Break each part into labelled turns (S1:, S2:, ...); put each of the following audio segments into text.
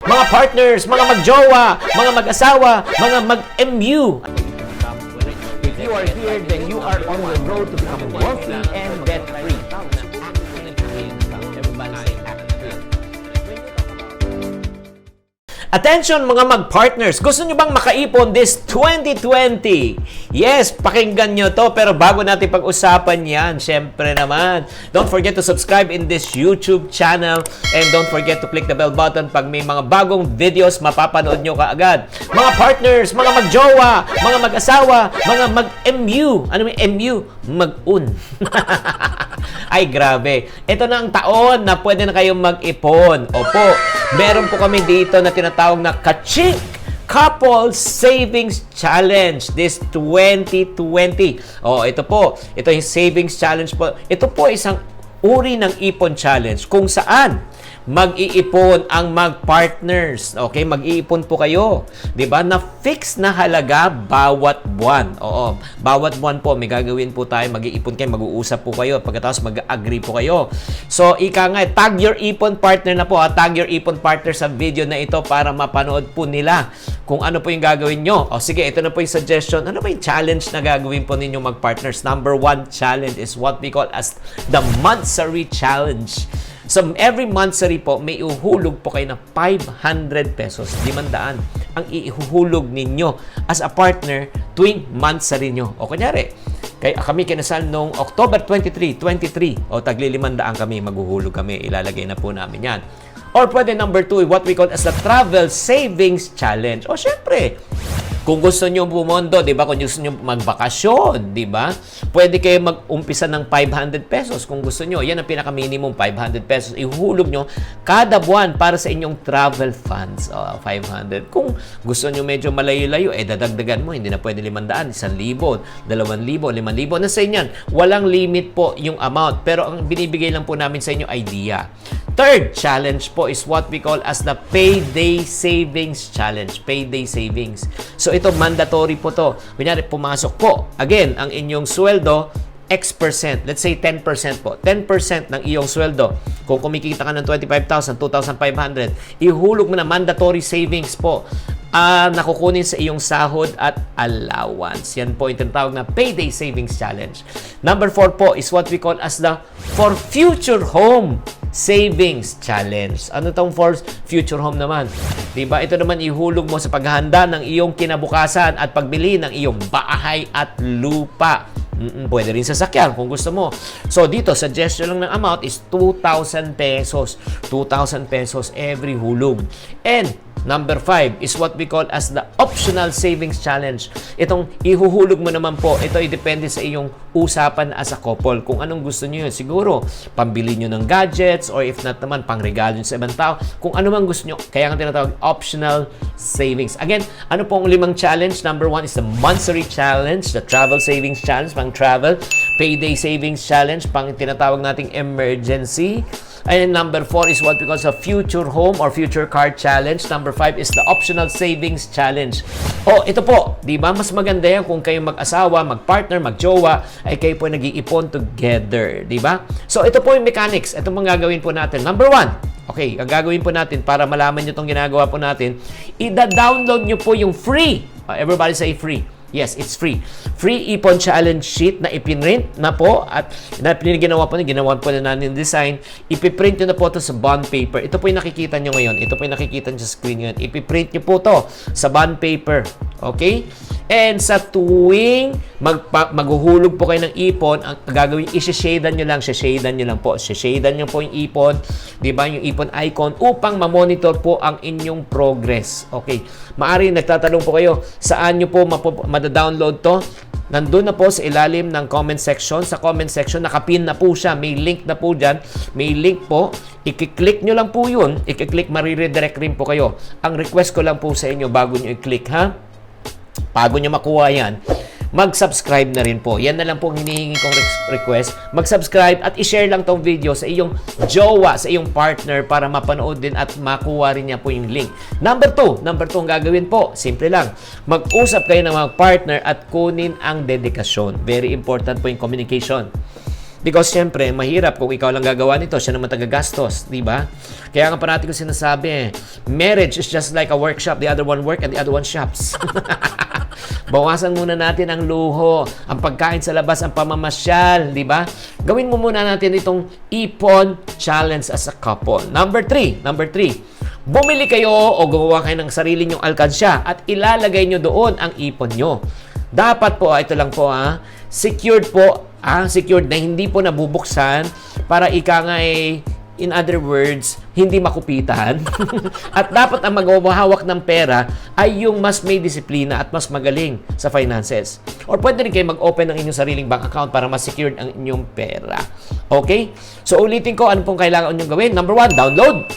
S1: mga partners, mga magjowa, mga mag-asawa, mga mag-MU. If you are here, then you are on the road to become wealthy and debt-free. Attention mga mag-partners! Gusto nyo bang makaipon this 2020? Yes, pakinggan nyo to. Pero bago natin pag-usapan yan, syempre naman, don't forget to subscribe in this YouTube channel and don't forget to click the bell button pag may mga bagong videos, mapapanood nyo kaagad. Mga partners, mga magjowa, mga mag-asawa, mga mag-MU. Ano may MU? Mag-un. Ay, grabe. Ito na ang taon na pwede na kayong mag-ipon. Opo, meron po kami dito na tinatawag na Kachink Couple Savings Challenge this 2020. Ito po. Ito yung Savings Challenge po. Ito po isang uri ng ipon challenge kung saan mag-iipon ang mag-partners. Okay? Mag-iipon po kayo. 'Di ba? Na fix na halaga bawat buwan. Oo. Bawat buwan po may gagawin po tayo. Mag-iipon kayo, mag-uusap po kayo. Pagkatapos mag-agree po kayo. So, ika nga, tag your ipon partner na po. Tag your ipon partner sa video na ito para mapanood po nila kung ano po yung gagawin nyo. Sige, ito na po yung suggestion. Ano ba yung challenge na gagawin po ninyo mag-partners? Number 1 challenge is what we call as the Monthsary Challenge. So, every monthsary po, may uhulog po kayo na 500 pesos, 500 ang ihuhulog ninyo as a partner tuwing monthsary nyo. O kunyari, kami kinasal noong October 23, tagli 500 kami, maghuhulog kami, ilalagay na po namin yan. Or pwede number 2, what we call as the Travel Savings Challenge. O syempre, kung gusto nyo bumondo, di ba? Kung gusto nyo magbakasyon, di ba? Pwede kayo mag-umpisa ng 500 pesos kung gusto nyo. Yan ang pinaka-minimum, 500 pesos. Ihulog nyo kada buwan para sa inyong travel funds. 500. Kung gusto nyo medyo malayo-layo, dadagdagan mo. Hindi na pwede 500, 1,000, 2,000, 5,000. Nasa inyan. Walang limit po yung amount. Pero ang binibigay lang po namin sa inyo, idea. Third challenge po is what we call as the Payday Savings Challenge. Payday Savings. So, ito, mandatory po to. Kunyari, pumasok po. Again, ang inyong sweldo, X%. Let's say 10% po. 10% ng iyong sweldo. Kung kumikita ka ng 25,000, 2,500, ihulog mo na mandatory savings po. Nakukunin sa iyong sahod at allowance. Yan po yung tinatawag na Payday Savings Challenge. Number 4 po is what we call as the For Future Home Savings Challenge. Ano itong for future home naman? Diba? Ito naman ihulog mo sa paghahanda ng iyong kinabukasan at pagbili ng iyong bahay at lupa. Pwede rin sasakyan kung gusto mo. So, dito, suggestion lang ng amount is 2,000 pesos. 2,000 pesos every hulog. And number 5 is what we call as the Optional Savings Challenge. Itong ihuhulog mo naman po, ito ay depende sa iyong usapan as a couple. Kung anong gusto niyo yun. Siguro, pambili nyo ng gadgets or if not naman, pangregalo nyo sa ibang tao. Kung ano man gusto nyo, kaya nga tinatawag Optional Savings. Again, ano pong 5 challenge? Number 1 is the Monthsary Challenge, the Travel Savings Challenge, pang travel. Payday Savings Challenge, pang tinatawag nating emergency. And number 4 is what we call a Future Home or Future Car Challenge. Number 5 is the Optional Savings Challenge. Ito po, di ba? Mas maganda yan kung kayo mag-asawa, mag-partner, mag-jowa, ay kayo po nag-iipon together. Di ba? So, ito po yung mechanics. Ito pong gagawin po natin. Number 1, okay, ang gagawin po natin para malaman nyo itong ginagawa po natin, i-download nyo po yung free. Everybody say free. Yes, it's free. Free Ipon Challenge Sheet na ipinrint na po at ginawa po na natin design. Ipiprint nyo na po ito sa bond paper. Ito po yung nakikita nyo ngayon. Ito po yung nakikita nyo sa screen ngayon. Ipiprint nyo po ito sa bond paper. Okay? And sa tuwing maghuhulog po kayo ng ipon, ang gagawin, isi-shadean nyo lang. Shadean nyo lang po. Shadean nyo po yung ipon. Diba? Yung ipon icon upang ma-monitor po ang inyong progress. Okay? Maari nagtatanong po kayo, saan nyo po mada-download to? Nandun na po sa ilalim ng comment section. Sa comment section, nakapin na po siya. May link na po dyan. May link po. I-click nyo lang po yun. I-click, mariredirect rin po kayo. Ang request ko lang po sa inyo bago nyo i-click, ha? Bago nyo makuha yan, mag-subscribe na rin po. Yan na lang po ang hinihingi kong request. Mag-subscribe at i-share lang tong video sa iyong jowa, sa iyong partner para mapanood din at makuha rin niya po yung link. Number 2 ang gagawin po, simple lang. Mag-usap kayo ng mga partner at kunin ang dedikasyon. Very important po yung communication. Because syempre, mahirap kung ikaw lang gagawa nito, siya naman tagagastos, di ba? Kaya nga parati ko sinasabi, marriage is just like a workshop. The other one work and the other one shops. Bawasan muna natin ang luho, ang pagkain sa labas, ang pamamasyal, di ba? Gawin mo muna natin itong ipon challenge as a couple. Number 3, bumili kayo o gumawa kayo ng sarili nyong alkansya at ilalagay nyo doon ang ipon nyo. Dapat po, ito lang po secured po, secured na hindi po nabubuksan para ika nga in other words, hindi makupitan. At dapat ang maghahawak ng pera ay yung mas may disiplina at mas magaling sa finances. Or pwede rin kayo mag-open ng inyong sariling bank account para mas secured ang inyong pera. Okay? So ulitin ko, ano pong kailangan nyo gawin? Number 1, download.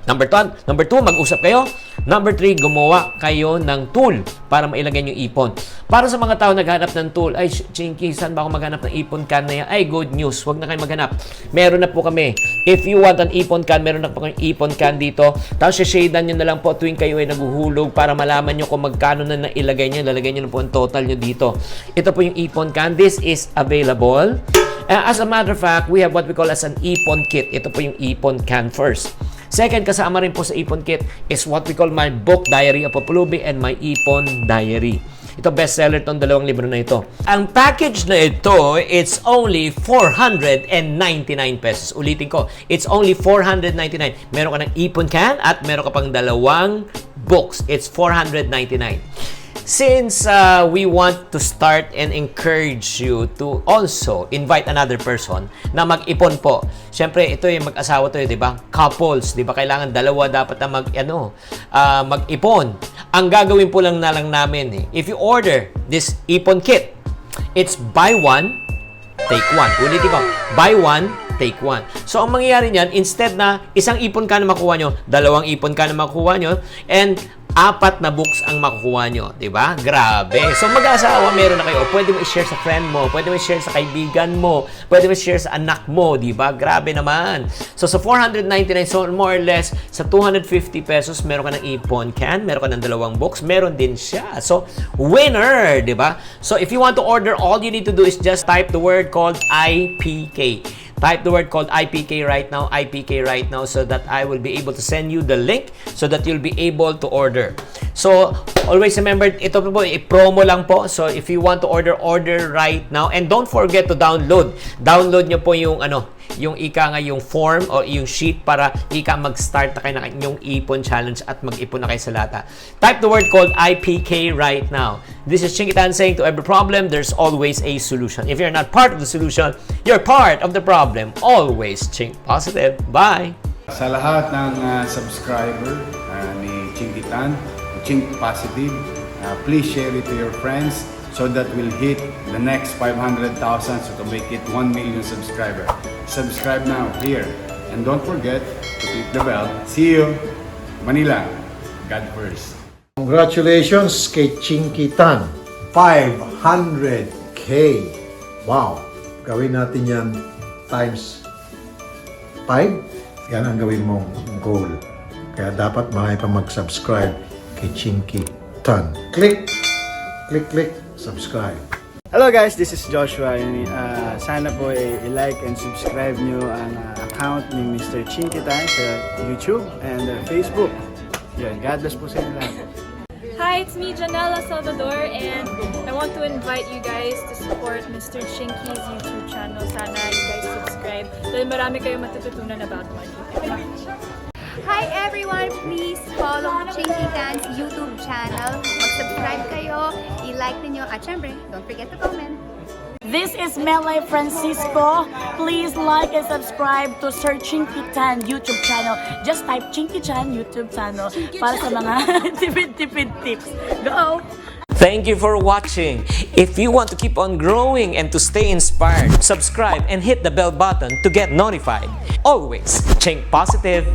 S1: Number 2, mag-usap kayo. Number 3, gumawa kayo ng tool para mailagay yung ipon. Para sa mga tao naghanap ng tool, ay, Chinky, saan ba ako maghanap ng ipon can na yan? Ay, good news, huwag na kayo maghanap. Meron na po kami. If you want an ipon can, meron na po kami ipon can dito. Tapos, shadean nyo na lang po tuwing kayo ay naguhulog para malaman nyo kung magkano na nailagay nyo. Lalagay nyo na po ang total nyo dito. Ito po yung ipon can. This is available. As a matter of fact, we have what we call as an ipon kit. Ito po yung ipon can first. Second, kasama rin po sa ipon kit is what we call my book diary of Papulubi and my ipon diary. Ito bestseller tong dalawang libro na ito. Ang package na ito, it's only 499 pesos. Ulitin ko, it's only 499. Meron ka ng ipon can at meron ka pang dalawang books. It's 499. Since we want to start and encourage you to also invite another person na mag-ipon po. Siyempre, ito yung mag-asawa to, di ba? Couples, di ba? Kailangan dalawa dapat na mag-ipon. Ang gagawin po lang namin, if you order this ipon kit, it's buy one, take one. Ulitin ko, buy one, take one. So, ang mangyayari niyan, instead na isang ipon ka na makuha nyo, dalawang ipon ka na makuha nyo, and 4 na books ang makukuha nyo. Diba? Grabe. So, mag-asawa, meron na kayo. Pwede mo i-share sa friend mo. Pwede mo i-share sa kaibigan mo. Pwede mo i-share sa anak mo. Diba? Grabe naman. So, sa 499, so more or less, sa 250 pesos, meron ka ng ipon can, meron ka ng dalawang books, meron din siya. So, winner! Diba? So, if you want to order, all you need to do is just type the word called IPK. Type the word called IPK right now, so that I will be able to send you the link so that you'll be able to order. So, always remember, ito po, i-promo lang po. So, if you want to order right now. And don't forget to download. Download nyo po yung, yung yung form o yung sheet para mag-start na kayo ng inyong ipon challenge at mag-ipon na kayo sa lata. Type the word called IPK right now. This is Chinky Tan saying to every problem, there's always a solution. If you're not part of the solution, you're part of the problem. Always think positive. Bye!
S2: Sa lahat ng subscriber ni Chinky Tan, Think Positive, please share it to your friends so that we'll hit the next 500,000 so to make it 1 million subscriber. Subscribe now here and don't forget to click the bell. See you, Manila. God first.
S3: Congratulations kay Chinky Tan. 500K. Wow. Gawin natin yan times 5. Yan ang gawin mong goal. Kaya dapat marami pa mag-subscribe kay Chinky Tan. Click, subscribe.
S4: Hello guys, this is Joshua. Sana po i-like and subscribe nyo ang account ni Mr. Chinky Tan sa YouTube and Facebook. Yan, God bless po sa inyo lahat.
S5: Hi, it's me, Janela Salvador, and I want to invite you guys to support Mr. Chinky's YouTube channel. Sana you guys subscribe dahil marami kayong matututunan about money.
S6: Hi everyone! Please follow Chinky Tan's YouTube channel. Mag-subscribe kayo, i-like ninyo, at syempre, don't forget to comment.
S7: This is Melay Francisco. Please like and subscribe to Sir Chinky Tan YouTube channel. Just type Chinky Chan YouTube channel para sa mga tipid tips. Go!
S1: Thank you for watching. If you want to keep on growing and to stay inspired, subscribe and hit the bell button to get notified. Always think positive.